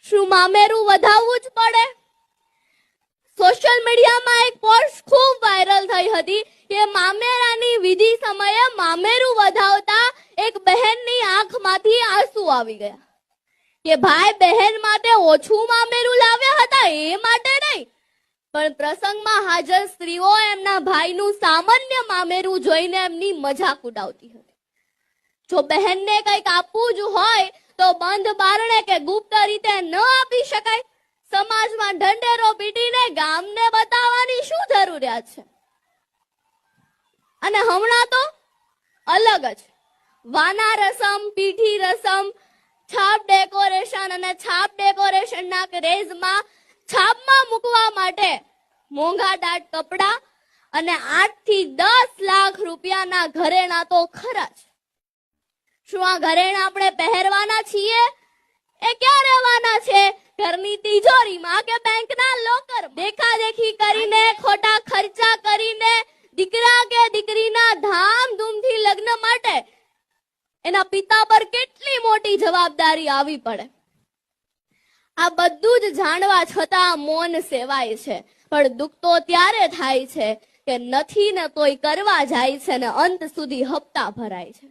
શું મામેરું વધાવવું જ પડે? સોશિયલ મીડિયામાં એક પોસ્ટ ખૂબ વાયરલ થઈ હતી કે મામેરાની વિધિ સમયે મામેરું વધાવતા એક બહેનની આંખમાંથી આંસુ આવી ગયા કે ભાઈ બહેન માટે ઓછું મામેરું લાવ્યા હતા એ માટે નહીં, પણ પ્રસંગમાં હાજર સ્ત્રીઓ એમના ભાઈનું સામાન્ય મામેરું જોઈને એમની મજાક ઉડાવતી હતી. જો બહેનને કંઈક આપવું જ હોય તો બંધ બારણે કે ગુપ્ત રીતે ન આપી શકાય? સમાજમાં ઢંઢેરો પીટીને ગામને બતાવવાની શું જરૂરિયાત છે? અને હમણાં તો અલગ જ વાના રસમ, પીઠી રસમ, છાપ ડેકોરેશન અને છાપ ડેકોરેશનના ક્રેઝમાં છાપમાં મૂકવા માટે મોંઘા દાટ કપડા અને 8 થી 10 લાખ રૂપિયાના ઘરેણા તો ખરા જ. શું આ ઘરેણા આપણે પહેરવાના છીએ? એ ક્યાં રહેવાના છે? ઘરની તિજોરીમાં કે બેંકના લોકર? દેખાદેખી કરીને, ખોટા ખર્ચા કરીને દીકરા કે દીકરીના ધામધૂમથી લગ્ન માટે એના પિતા પર કેટલી મોટી જવાબદારી આવી પડે. આ બધું જ જાણવા છતાં મૌન સેવાય છે. પણ દુઃખ તો ત્યારે થાય છે કે નથી ને તોય કરવા જાય છે ને અંત સુધી હપ્તા ભરાય છે.